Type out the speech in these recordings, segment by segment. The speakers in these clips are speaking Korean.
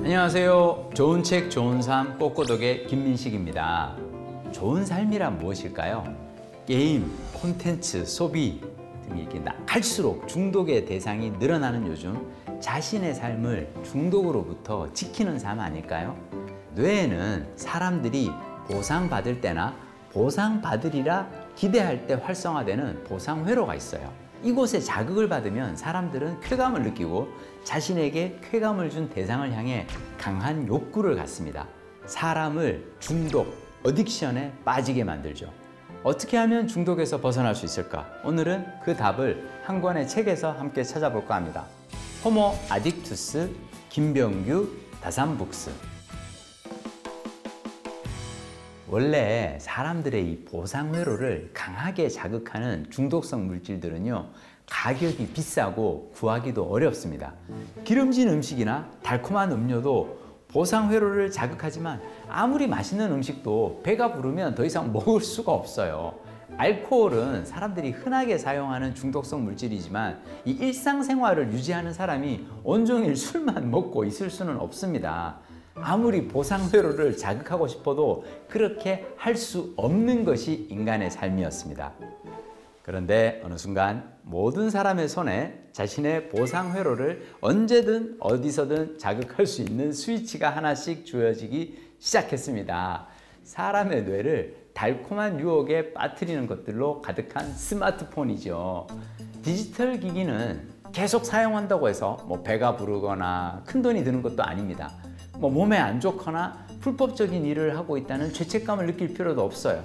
안녕하세요. 좋은 책, 좋은 삶, 꼬꼬덕의 김민식입니다. 좋은 삶이란 무엇일까요? 게임, 콘텐츠, 소비 등이 이렇게 갈수록 중독의 대상이 늘어나는 요즘 자신의 삶을 중독으로부터 지키는 삶 아닐까요? 뇌에는 사람들이 보상받을 때나 보상받으리라 기대할 때 활성화되는 보상회로가 있어요. 이곳에 자극을 받으면 사람들은 쾌감을 느끼고 자신에게 쾌감을 준 대상을 향해 강한 욕구를 갖습니다. 사람을 중독, 어딕션에 빠지게 만들죠. 어떻게 하면 중독에서 벗어날 수 있을까? 오늘은 그 답을 한 권의 책에서 함께 찾아볼까 합니다. 호모 아딕투스, 김병규, 다산북스. 원래 사람들의 이 보상회로를 강하게 자극하는 중독성 물질들은요, 가격이 비싸고 구하기도 어렵습니다. 기름진 음식이나 달콤한 음료도 보상회로를 자극하지만 아무리 맛있는 음식도 배가 부르면 더 이상 먹을 수가 없어요. 알코올은 사람들이 흔하게 사용하는 중독성 물질이지만 이 일상생활을 유지하는 사람이 온종일 술만 먹고 있을 수는 없습니다. 아무리 보상회로를 자극하고 싶어도 그렇게 할 수 없는 것이 인간의 삶이었습니다. 그런데 어느 순간 모든 사람의 손에 자신의 보상회로를 언제든 어디서든 자극할 수 있는 스위치가 하나씩 주어지기 시작했습니다. 사람의 뇌를 달콤한 유혹에 빠뜨리는 것들로 가득한 스마트폰이죠. 디지털 기기는 계속 사용한다고 해서 배가 부르거나 큰돈이 드는 것도 아닙니다. 몸에 안 좋거나 불법적인 일을 하고 있다는 죄책감을 느낄 필요도 없어요.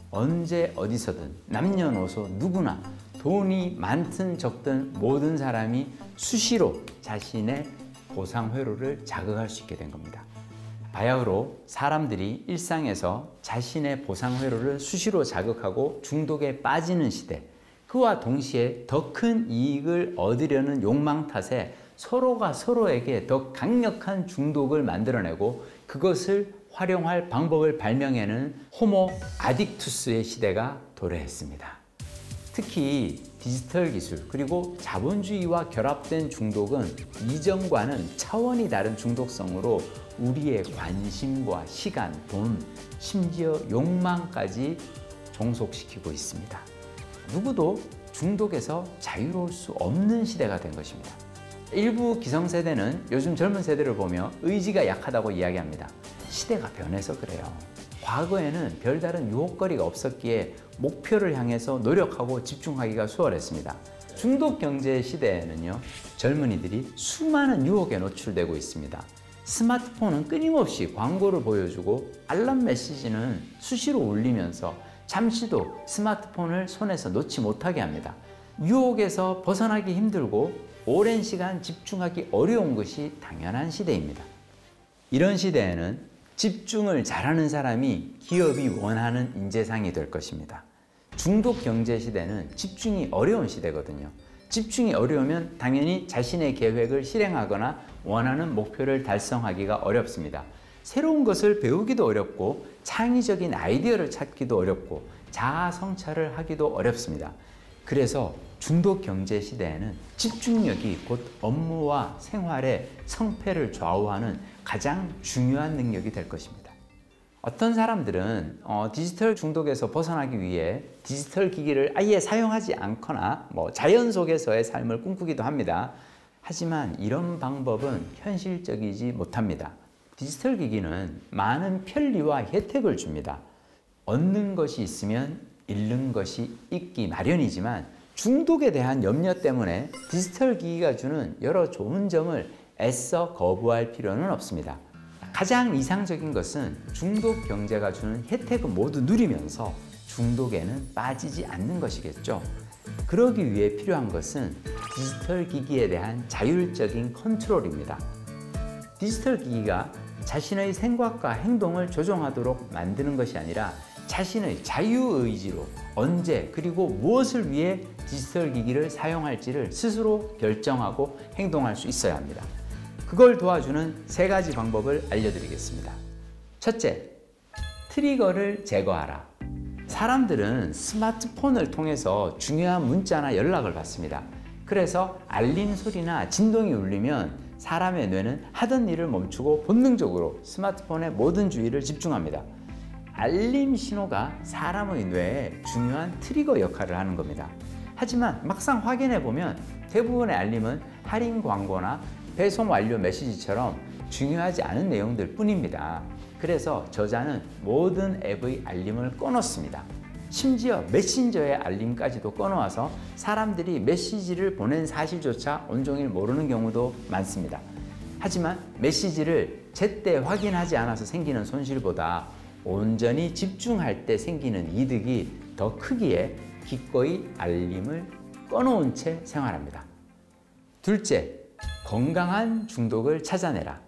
언제 어디서든 남녀노소 누구나 돈이 많든 적든 모든 사람이 수시로 자신의 보상회로를 자극할 수 있게 된 겁니다. 바야흐로 사람들이 일상에서 자신의 보상회로를 수시로 자극하고 중독에 빠지는 시대, 그와 동시에 더 큰 이익을 얻으려는 욕망 탓에 서로가 서로에게 더 강력한 중독을 만들어내고 그것을 활용할 방법을 발명해내는 호모 아딕투스의 시대가 도래했습니다. 특히 디지털 기술 그리고 자본주의와 결합된 중독은 이전과는 차원이 다른 중독성으로 우리의 관심과 시간, 돈, 심지어 욕망까지 종속시키고 있습니다. 누구도 중독에서 자유로울 수 없는 시대가 된 것입니다. 일부 기성세대는 요즘 젊은 세대를 보며 의지가 약하다고 이야기합니다. 시대가 변해서 그래요. 과거에는 별다른 유혹거리가 없었기에 목표를 향해서 노력하고 집중하기가 수월했습니다. 중독 경제 시대에는요, 젊은이들이 수많은 유혹에 노출되고 있습니다. 스마트폰은 끊임없이 광고를 보여주고 알람 메시지는 수시로 울리면서 잠시도 스마트폰을 손에서 놓지 못하게 합니다. 유혹에서 벗어나기 힘들고 오랜 시간 집중하기 어려운 것이 당연한 시대입니다. 이런 시대에는 집중을 잘하는 사람이 기업이 원하는 인재상이 될 것입니다. 중독 경제 시대는 집중이 어려운 시대거든요. 집중이 어려우면 당연히 자신의 계획을 실행하거나 원하는 목표를 달성하기가 어렵습니다. 새로운 것을 배우기도 어렵고 창의적인 아이디어를 찾기도 어렵고 자아 성찰을 하기도 어렵습니다. 그래서 중독 경제 시대에는 집중력이 곧 업무와 생활의 성패를 좌우하는 가장 중요한 능력이 될 것입니다. 어떤 사람들은 디지털 중독에서 벗어나기 위해 디지털 기기를 아예 사용하지 않거나 자연 속에서의 삶을 꿈꾸기도 합니다. 하지만 이런 방법은 현실적이지 못합니다. 디지털 기기는 많은 편리와 혜택을 줍니다. 얻는 것이 있으면 잃는 것이 있기 마련이지만 중독에 대한 염려 때문에 디지털 기기가 주는 여러 좋은 점을 애써 거부할 필요는 없습니다. 가장 이상적인 것은 중독 경제가 주는 혜택을 모두 누리면서 중독에는 빠지지 않는 것이겠죠. 그러기 위해 필요한 것은 디지털 기기에 대한 자율적인 컨트롤입니다. 디지털 기기가 자신의 생각과 행동을 조종하도록 만드는 것이 아니라 자신의 자유의지로 언제 그리고 무엇을 위해 디지털 기기를 사용할지를 스스로 결정하고 행동할 수 있어야 합니다. 그걸 도와주는 3가지 방법을 알려드리겠습니다. 첫째, 트리거를 제거하라. 사람들은 스마트폰을 통해서 중요한 문자나 연락을 받습니다. 그래서 알림 소리나 진동이 울리면 사람의 뇌는 하던 일을 멈추고 본능적으로 스마트폰의 모든 주의를 집중합니다. 알림 신호가 사람의 뇌에 중요한 트리거 역할을 하는 겁니다. 하지만 막상 확인해 보면 대부분의 알림은 할인 광고나 배송 완료 메시지처럼 중요하지 않은 내용들 뿐입니다. 그래서 저자는 모든 앱의 알림을 꺼놓습니다. 심지어 메신저의 알림까지도 꺼놓아서 사람들이 메시지를 보낸 사실조차 온종일 모르는 경우도 많습니다. 하지만 메시지를 제때 확인하지 않아서 생기는 손실보다 온전히 집중할 때 생기는 이득이 더 크기에 기꺼이 알림을 꺼놓은 채 생활합니다. 둘째, 건강한 중독을 찾아내라.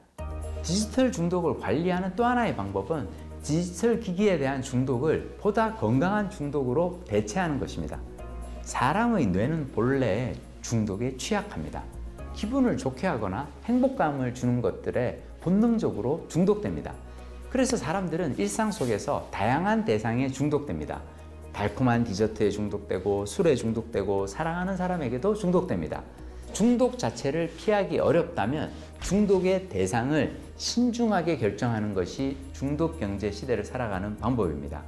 디지털 중독을 관리하는 또 하나의 방법은 디지털 기기에 대한 중독을 보다 건강한 중독으로 대체하는 것입니다. 사람의 뇌는 본래 중독에 취약합니다. 기분을 좋게 하거나 행복감을 주는 것들에 본능적으로 중독됩니다. 그래서 사람들은 일상 속에서 다양한 대상에 중독됩니다. 달콤한 디저트에 중독되고 술에 중독되고 사랑하는 사람에게도 중독됩니다. 중독 자체를 피하기 어렵다면 중독의 대상을 신중하게 결정하는 것이 중독 경제 시대를 살아가는 방법입니다.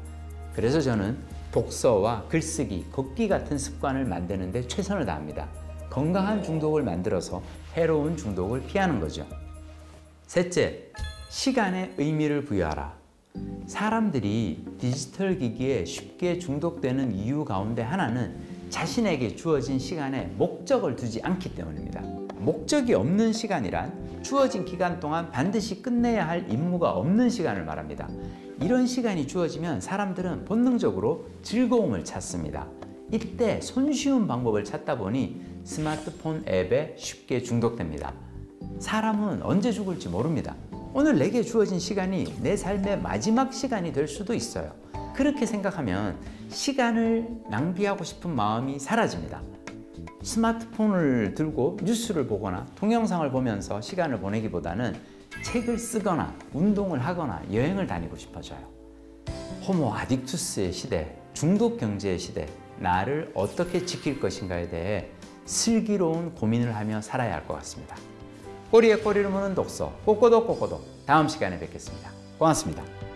그래서 저는 독서와 글쓰기, 걷기 같은 습관을 만드는 데 최선을 다합니다. 건강한 중독을 만들어서 해로운 중독을 피하는 거죠. 셋째, 시간에 의미를 부여하라. 사람들이 디지털 기기에 쉽게 중독되는 이유 가운데 하나는 자신에게 주어진 시간에 목적을 두지 않기 때문입니다. 목적이 없는 시간이란 주어진 기간 동안 반드시 끝내야 할 임무가 없는 시간을 말합니다. 이런 시간이 주어지면 사람들은 본능적으로 즐거움을 찾습니다. 이때 손쉬운 방법을 찾다 보니 스마트폰 앱에 쉽게 중독됩니다. 사람은 언제 죽을지 모릅니다. 오늘 내게 주어진 시간이 내 삶의 마지막 시간이 될 수도 있어요. 그렇게 생각하면 시간을 낭비하고 싶은 마음이 사라집니다. 스마트폰을 들고 뉴스를 보거나 동영상을 보면서 시간을 보내기보다는 책을 쓰거나 운동을 하거나 여행을 다니고 싶어져요. 호모 아딕투스의 시대, 중독 경제의 시대, 나를 어떻게 지킬 것인가에 대해 슬기로운 고민을 하며 살아야 할 것 같습니다. 꼬리에 꼬리를 무는 독서, 꼬꼬독 꼬꼬독. 다음 시간에 뵙겠습니다. 고맙습니다.